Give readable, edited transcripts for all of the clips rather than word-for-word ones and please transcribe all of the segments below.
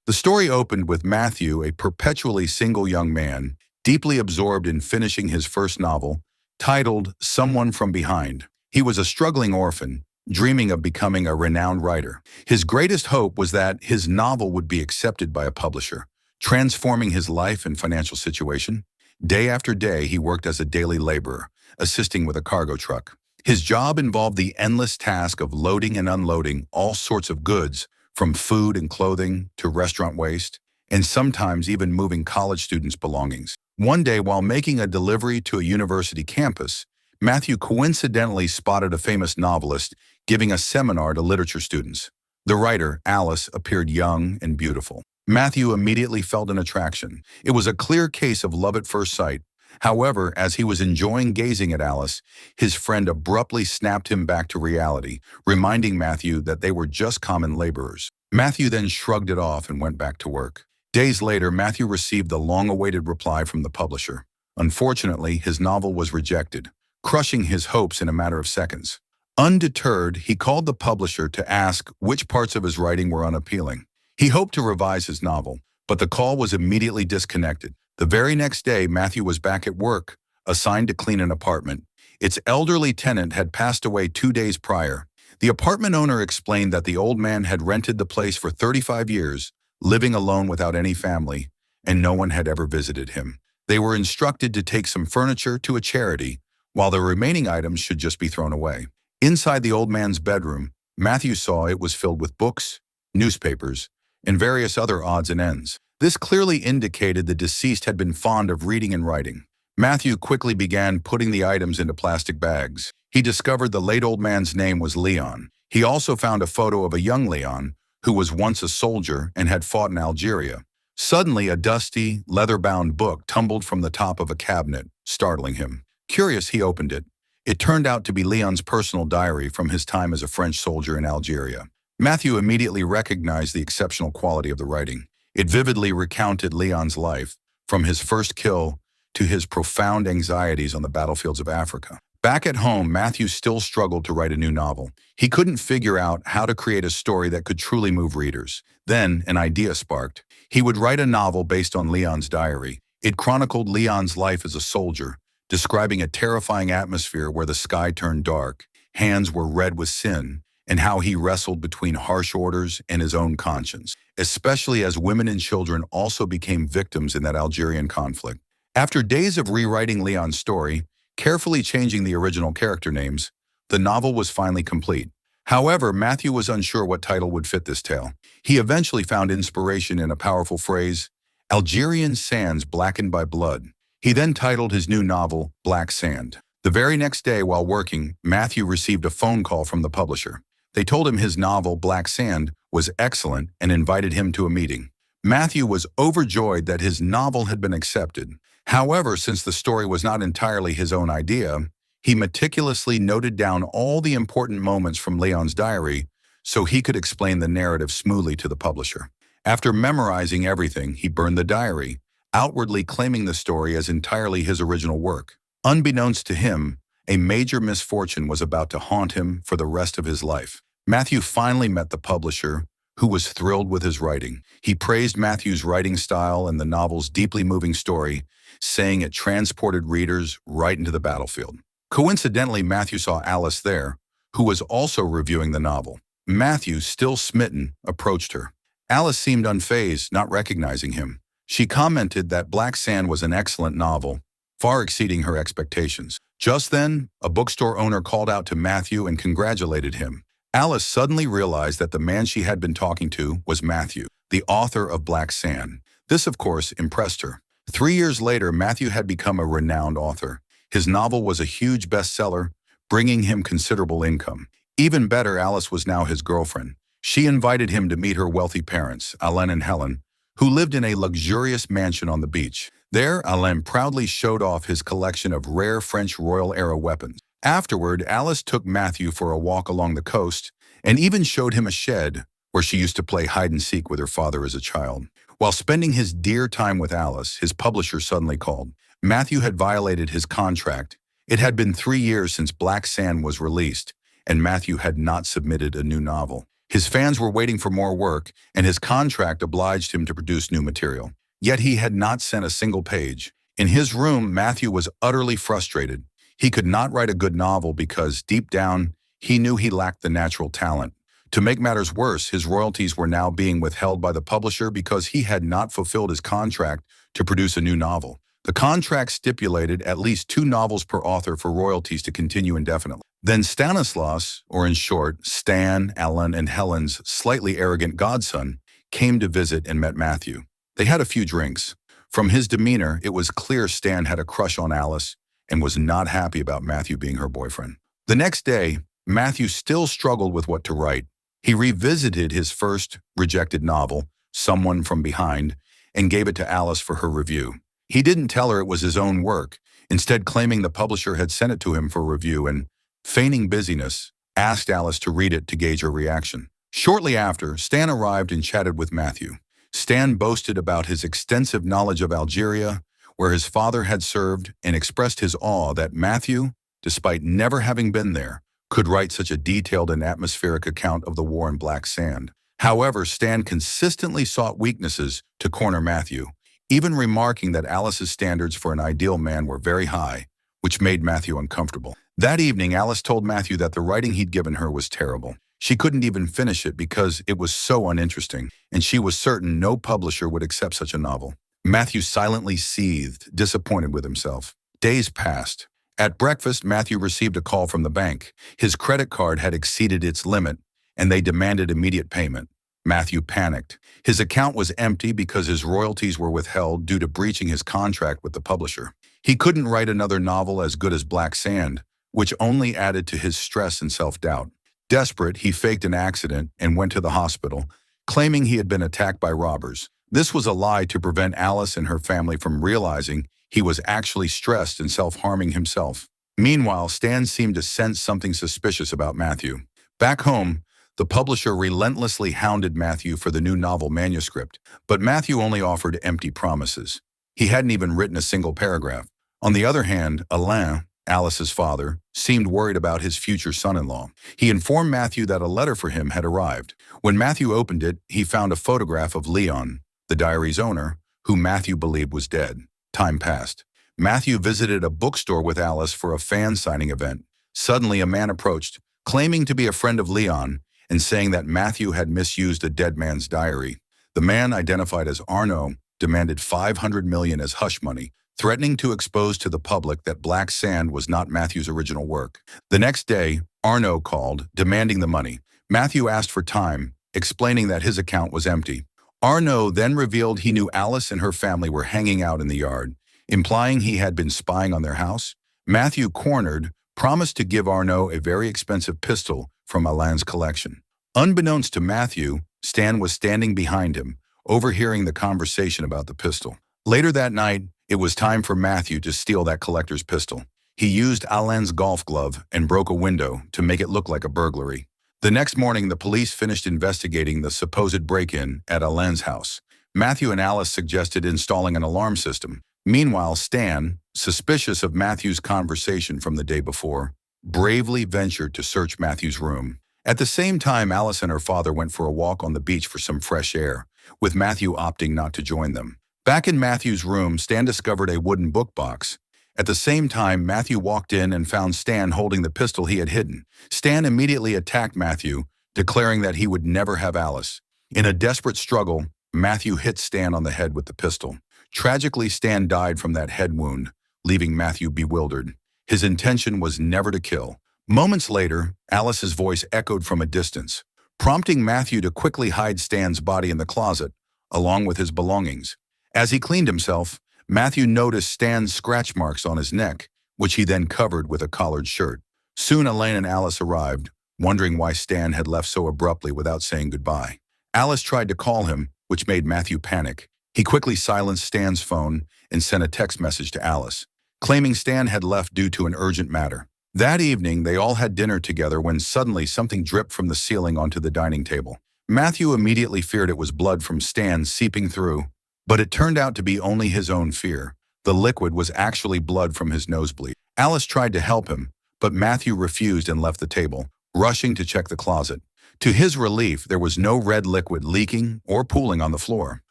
The story opened with Matthew, a perpetually single young man, deeply absorbed in finishing his first novel, titled Someone from Behind. He was a struggling orphan, dreaming of becoming a renowned writer. His greatest hope was that his novel would be accepted by a publisher, transforming his life and financial situation. Day after day, he worked as a daily laborer, assisting with a cargo truck. His job involved the endless task of loading and unloading all sorts of goods, from food and clothing to restaurant waste, and sometimes even moving college students' belongings. One day, while making a delivery to a university campus, Matthew coincidentally spotted a famous novelist giving a seminar to literature students. The writer, Alice, appeared young and beautiful. Matthew immediately felt an attraction. It was a clear case of love at first sight. However, as he was enjoying gazing at Alice, his friend abruptly snapped him back to reality, reminding Matthew that they were just common laborers. Matthew then shrugged it off and went back to work. Days later, Matthew received the long-awaited reply from the publisher. Unfortunately, his novel was rejected, crushing his hopes in a matter of seconds. Undeterred, he called the publisher to ask which parts of his writing were unappealing. He hoped to revise his novel, but the call was immediately disconnected. The very next day, Matthew was back at work, assigned to clean an apartment. Its elderly tenant had passed away 2 days prior. The apartment owner explained that the old man had rented the place for 35 years, living alone without any family, and no one had ever visited him. They were instructed to take some furniture to a charity, while the remaining items should just be thrown away. Inside the old man's bedroom, Matthew saw it was filled with books, newspapers, and various other odds and ends. This clearly indicated the deceased had been fond of reading and writing. Matthew quickly began putting the items into plastic bags. He discovered the late old man's name was Leon. He also found a photo of a young Leon, who was once a soldier and had fought in Algeria. Suddenly, a dusty, leather-bound book tumbled from the top of a cabinet, startling him. Curious, he opened it. It turned out to be Leon's personal diary from his time as a French soldier in Algeria. Matthew immediately recognized the exceptional quality of the writing. It vividly recounted Leon's life, from his first kill to his profound anxieties on the battlefields of Africa. Back at home, Matthew still struggled to write a new novel. He couldn't figure out how to create a story that could truly move readers. Then, an idea sparked. He would write a novel based on Leon's diary. It chronicled Leon's life as a soldier, describing a terrifying atmosphere where the sky turned dark, hands were red with sin, and how he wrestled between harsh orders and his own conscience, especially as women and children also became victims in that Algerian conflict. After days of rewriting Leon's story, carefully changing the original character names, the novel was finally complete. However, Matthew was unsure what title would fit this tale. He eventually found inspiration in a powerful phrase, Algerian sands blackened by blood. He then titled his new novel, Black Sand. The very next day, while working, Matthew received a phone call from the publisher. They told him his novel, Black Sand, was excellent and invited him to a meeting. Matthew was overjoyed that his novel had been accepted. However, since the story was not entirely his own idea, he meticulously noted down all the important moments from Leon's diary so he could explain the narrative smoothly to the publisher. After memorizing everything, he burned the diary, outwardly claiming the story as entirely his original work. Unbeknownst to him, a major misfortune was about to haunt him for the rest of his life. Matthew finally met the publisher, who was thrilled with his writing. He praised Matthew's writing style and the novel's deeply moving story, saying it transported readers right into the battlefield. Coincidentally, Matthew saw Alice there, who was also reviewing the novel. Matthew, still smitten, approached her. Alice seemed unfazed, not recognizing him. She commented that Black Sand was an excellent novel, far exceeding her expectations. Just then, a bookstore owner called out to Matthew and congratulated him. Alice suddenly realized that the man she had been talking to was Matthew, the author of Black Sand. This, of course, impressed her. 3 years later, Matthew had become a renowned author. His novel was a huge bestseller, bringing him considerable income. Even better, Alice was now his girlfriend. She invited him to meet her wealthy parents, Alain and Helen, who lived in a luxurious mansion on the beach. There, Alain proudly showed off his collection of rare French Royal-era weapons. Afterward, Alice took Matthew for a walk along the coast and even showed him a shed where she used to play hide-and-seek with her father as a child. While spending his dear time with Alice, his publisher suddenly called. Matthew had violated his contract. It had been 3 years since Black Sand was released, and Matthew had not submitted a new novel. His fans were waiting for more work, and his contract obliged him to produce new material. Yet he had not sent a single page. In his room, Matthew was utterly frustrated. He could not write a good novel because, deep down, he knew he lacked the natural talent. To make matters worse, his royalties were now being withheld by the publisher because he had not fulfilled his contract to produce a new novel. The contract stipulated at least 2 novels per author for royalties to continue indefinitely. Then Stanislaus, or in short, Stan, Alan, and Helen's slightly arrogant godson, came to visit and met Matthew. They had a few drinks. From his demeanor, it was clear Stan had a crush on Alice and was not happy about Matthew being her boyfriend. The next day, Matthew still struggled with what to write. He revisited his first rejected novel, Someone from Behind, and gave it to Alice for her review. He didn't tell her it was his own work, instead claiming the publisher had sent it to him for review and, feigning busyness, asked Alice to read it to gauge her reaction. Shortly after, Stan arrived and chatted with Matthew. Stan boasted about his extensive knowledge of Algeria, where his father had served, and expressed his awe that Matthew, despite never having been there, could write such a detailed and atmospheric account of the war in Black Sand. However, Stan consistently sought weaknesses to corner Matthew, even remarking that Alice's standards for an ideal man were very high, which made Matthew uncomfortable. That evening, Alice told Matthew that the writing he'd given her was terrible. She couldn't even finish it because it was so uninteresting, and she was certain no publisher would accept such a novel. Matthew silently seethed, disappointed with himself. Days passed. At breakfast, Matthew received a call from the bank. His credit card had exceeded its limit, and they demanded immediate payment. Matthew panicked. His account was empty because his royalties were withheld due to breaching his contract with the publisher. He couldn't write another novel as good as Black Sand, which only added to his stress and self-doubt. Desperate, he faked an accident and went to the hospital, claiming he had been attacked by robbers. This was a lie to prevent Alice and her family from realizing he was actually stressed and self-harming himself. Meanwhile, Stan seemed to sense something suspicious about Matthew. Back home, the publisher relentlessly hounded Matthew for the new novel manuscript, but Matthew only offered empty promises. He hadn't even written a single paragraph. On the other hand, Alain, Alice's father, seemed worried about his future son-in-law. He informed Matthew that a letter for him had arrived. When Matthew opened it, he found a photograph of Leon, the diary's owner, who Matthew believed was dead. Time passed. Matthew visited a bookstore with Alice for a fan signing event. Suddenly, a man approached, claiming to be a friend of Leon and saying that Matthew had misused a dead man's diary. The man, identified as Arnaud, demanded $500 million as hush money, threatening to expose to the public that Black Sand was not Matthew's original work. The next day, Arnaud called, demanding the money. Matthew asked for time, explaining that his account was empty. Arnaud then revealed he knew Alice and her family were hanging out in the yard, implying he had been spying on their house. Matthew, cornered, promised to give Arnaud a very expensive pistol from Alain's collection. Unbeknownst to Matthew, Stan was standing behind him, overhearing the conversation about the pistol. Later that night, it was time for Matthew to steal that collector's pistol. He used Alain's golf glove and broke a window to make it look like a burglary. The next morning, the police finished investigating the supposed break-in at Alain's house. Matthew and Alice suggested installing an alarm system. Meanwhile, Stan, suspicious of Matthew's conversation from the day before, bravely ventured to search Matthew's room. At the same time, Alice and her father went for a walk on the beach for some fresh air, with Matthew opting not to join them. Back in Matthew's room, Stan discovered a wooden book box. At the same time, Matthew walked in and found Stan holding the pistol he had hidden. Stan immediately attacked Matthew, declaring that he would never have Alice. In a desperate struggle, Matthew hit Stan on the head with the pistol. Tragically, Stan died from that head wound, leaving Matthew bewildered. His intention was never to kill. Moments later, Alice's voice echoed from a distance, prompting Matthew to quickly hide Stan's body in the closet, along with his belongings. As he cleaned himself, Matthew noticed Stan's scratch marks on his neck, which he then covered with a collared shirt. Soon Alain and Alice arrived, wondering why Stan had left so abruptly without saying goodbye. Alice tried to call him, which made Matthew panic. He quickly silenced Stan's phone and sent a text message to Alice, claiming Stan had left due to an urgent matter. That evening, they all had dinner together when suddenly something dripped from the ceiling onto the dining table. Matthew immediately feared it was blood from Stan seeping through, but it turned out to be only his own fear. The liquid was actually blood from his nosebleed. Alice tried to help him, but Matthew refused and left the table, rushing to check the closet. To his relief, there was no red liquid leaking or pooling on the floor.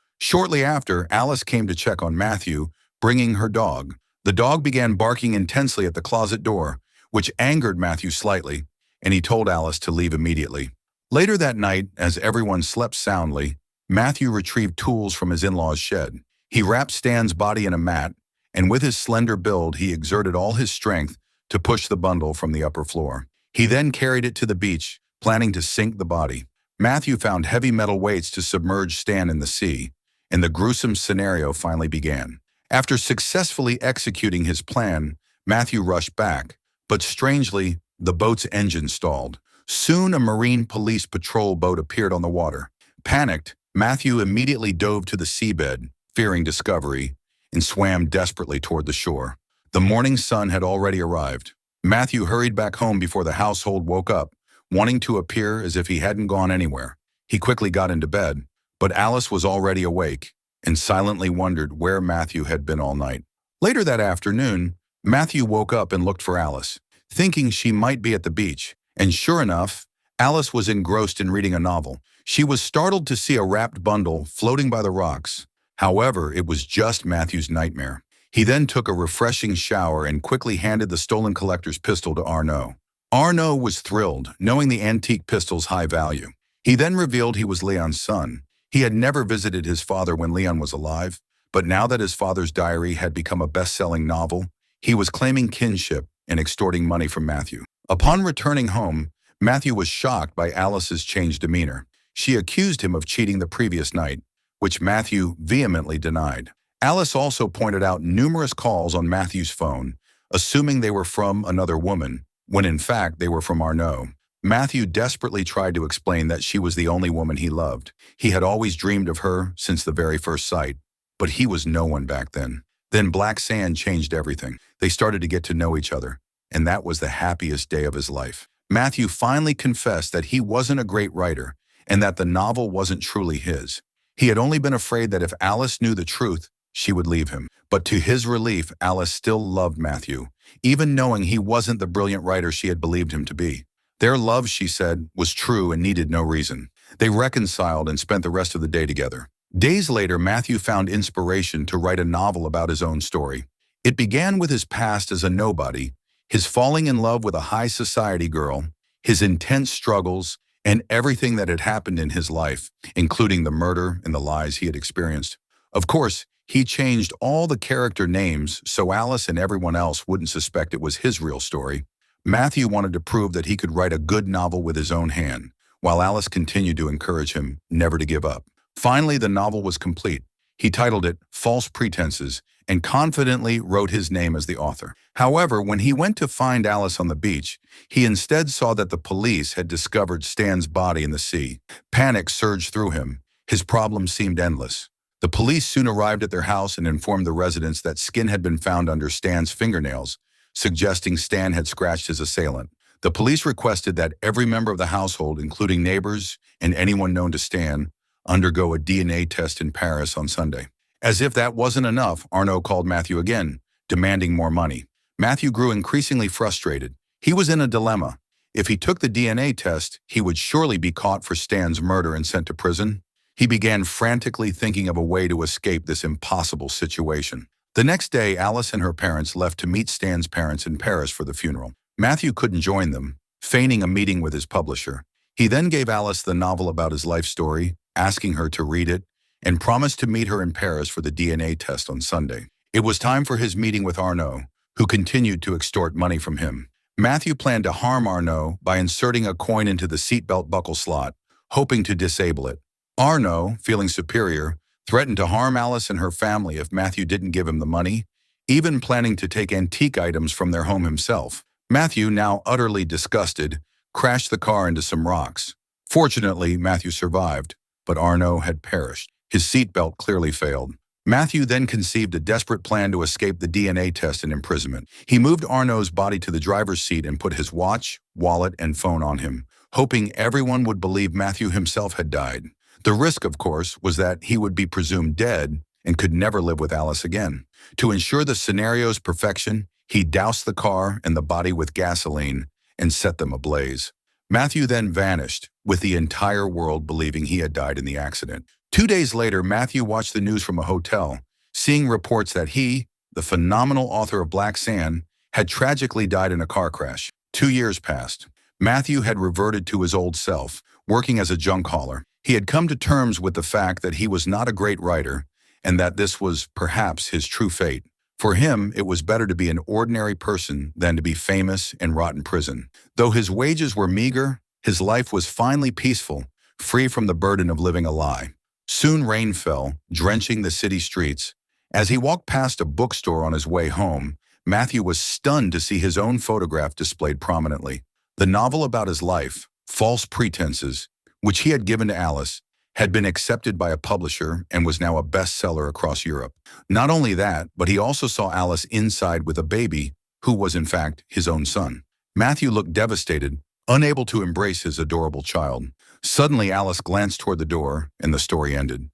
Shortly after, Alice came to check on Matthew, bringing her dog. The dog began barking intensely at the closet door, which angered Matthew slightly, and he told Alice to leave immediately. Later that night, as everyone slept soundly, Matthew retrieved tools from his in-laws' shed. He wrapped Stan's body in a mat, and with his slender build, he exerted all his strength to push the bundle from the upper floor. He then carried it to the beach, planning to sink the body. Matthew found heavy metal weights to submerge Stan in the sea, and the gruesome scenario finally began. After successfully executing his plan, Matthew rushed back, but strangely, the boat's engine stalled. Soon a marine police patrol boat appeared on the water. Panicked, Matthew immediately dove to the seabed, fearing discovery, and swam desperately toward the shore. The morning sun had already arrived. Matthew hurried back home before the household woke up, wanting to appear as if he hadn't gone anywhere. He quickly got into bed, but Alice was already awake and silently wondered where Matthew had been all night. Later that afternoon, Matthew woke up and looked for Alice, thinking she might be at the beach, and sure enough, Alice was engrossed in reading a novel. She was startled to see a wrapped bundle floating by the rocks. However, it was just Matthew's nightmare. He then took a refreshing shower and quickly handed the stolen collector's pistol to Arnaud. Arnaud was thrilled, knowing the antique pistol's high value. He then revealed he was Leon's son. He had never visited his father when Leon was alive, but now that his father's diary had become a best-selling novel, he was claiming kinship and extorting money from Matthew. Upon returning home, Matthew was shocked by Alice's changed demeanor. She accused him of cheating the previous night, which Matthew vehemently denied. Alice also pointed out numerous calls on Matthew's phone, assuming they were from another woman, when in fact they were from Arnaud. Matthew desperately tried to explain that she was the only woman he loved. He had always dreamed of her since the very first sight, but he was no one back then. Then black sand changed everything. They started to get to know each other, and that was the happiest day of his life. Matthew finally confessed that he wasn't a great writer and that the novel wasn't truly his. He had only been afraid that if Alice knew the truth, she would leave him. But to his relief, Alice still loved Matthew, even knowing he wasn't the brilliant writer she had believed him to be. Their love, she said, was true and needed no reason. They reconciled and spent the rest of the day together. Days later, Matthew found inspiration to write a novel about his own story. It began with his past as a nobody, his falling in love with a high society girl, his intense struggles, and everything that had happened in his life, including the murder and the lies he had experienced. Of course, he changed all the character names so Alice and everyone else wouldn't suspect it was his real story. Matthew wanted to prove that he could write a good novel with his own hand, while Alice continued to encourage him never to give up. Finally, the novel was complete. He titled it False Pretenses and confidently wrote his name as the author. However, when he went to find Alice on the beach, he instead saw that the police had discovered Stan's body in the sea. Panic surged through him. His problems seemed endless. The police soon arrived at their house and informed the residents that skin had been found under Stan's fingernails, suggesting Stan had scratched his assailant. The police requested that every member of the household, including neighbors and anyone known to Stan, undergo a DNA test in Paris on Sunday. As if that wasn't enough, Arnaud called Matthew again, demanding more money. Matthew grew increasingly frustrated. He was in a dilemma. If he took the DNA test, he would surely be caught for Stan's murder and sent to prison. He began frantically thinking of a way to escape this impossible situation. The next day, Alice and her parents left to meet Stan's parents in Paris for the funeral. Matthew couldn't join them, feigning a meeting with his publisher. He then gave Alice the novel about his life story, asking her to read it, and promised to meet her in Paris for the DNA test on Sunday. It was time for his meeting with Arnaud, who continued to extort money from him. Matthew planned to harm Arnaud by inserting a coin into the seatbelt buckle slot, hoping to disable it. Arnaud, feeling superior, threatened to harm Alice and her family if Matthew didn't give him the money, even planning to take antique items from their home himself. Matthew, now utterly disgusted, crashed the car into some rocks. Fortunately, Matthew survived, but Arnaud had perished. His seatbelt clearly failed. Matthew then conceived a desperate plan to escape the DNA test and imprisonment. He moved Arnaud's body to the driver's seat and put his watch, wallet, and phone on him, hoping everyone would believe Matthew himself had died. The risk, of course, was that he would be presumed dead and could never live with Alice again. To ensure the scenario's perfection, he doused the car and the body with gasoline and set them ablaze. Matthew then vanished, with the entire world believing he had died in the accident. 2 days later, Matthew watched the news from a hotel, seeing reports that he, the phenomenal author of Black Sand, had tragically died in a car crash. 2 years passed. Matthew had reverted to his old self, working as a junk hauler. He had come to terms with the fact that he was not a great writer and that this was perhaps his true fate. For him, it was better to be an ordinary person than to be famous and rot in prison. Though his wages were meager, his life was finally peaceful, free from the burden of living a lie. Soon rain fell, drenching the city streets. As he walked past a bookstore on his way home, Matthew was stunned to see his own photograph displayed prominently. The novel about his life, False Pretenses, which he had given to Alice, had been accepted by a publisher and was now a bestseller across Europe. Not only that, but he also saw Alice inside with a baby who was in fact his own son. Matthew looked devastated, unable to embrace his adorable child. Suddenly, Alice glanced toward the door and the story ended.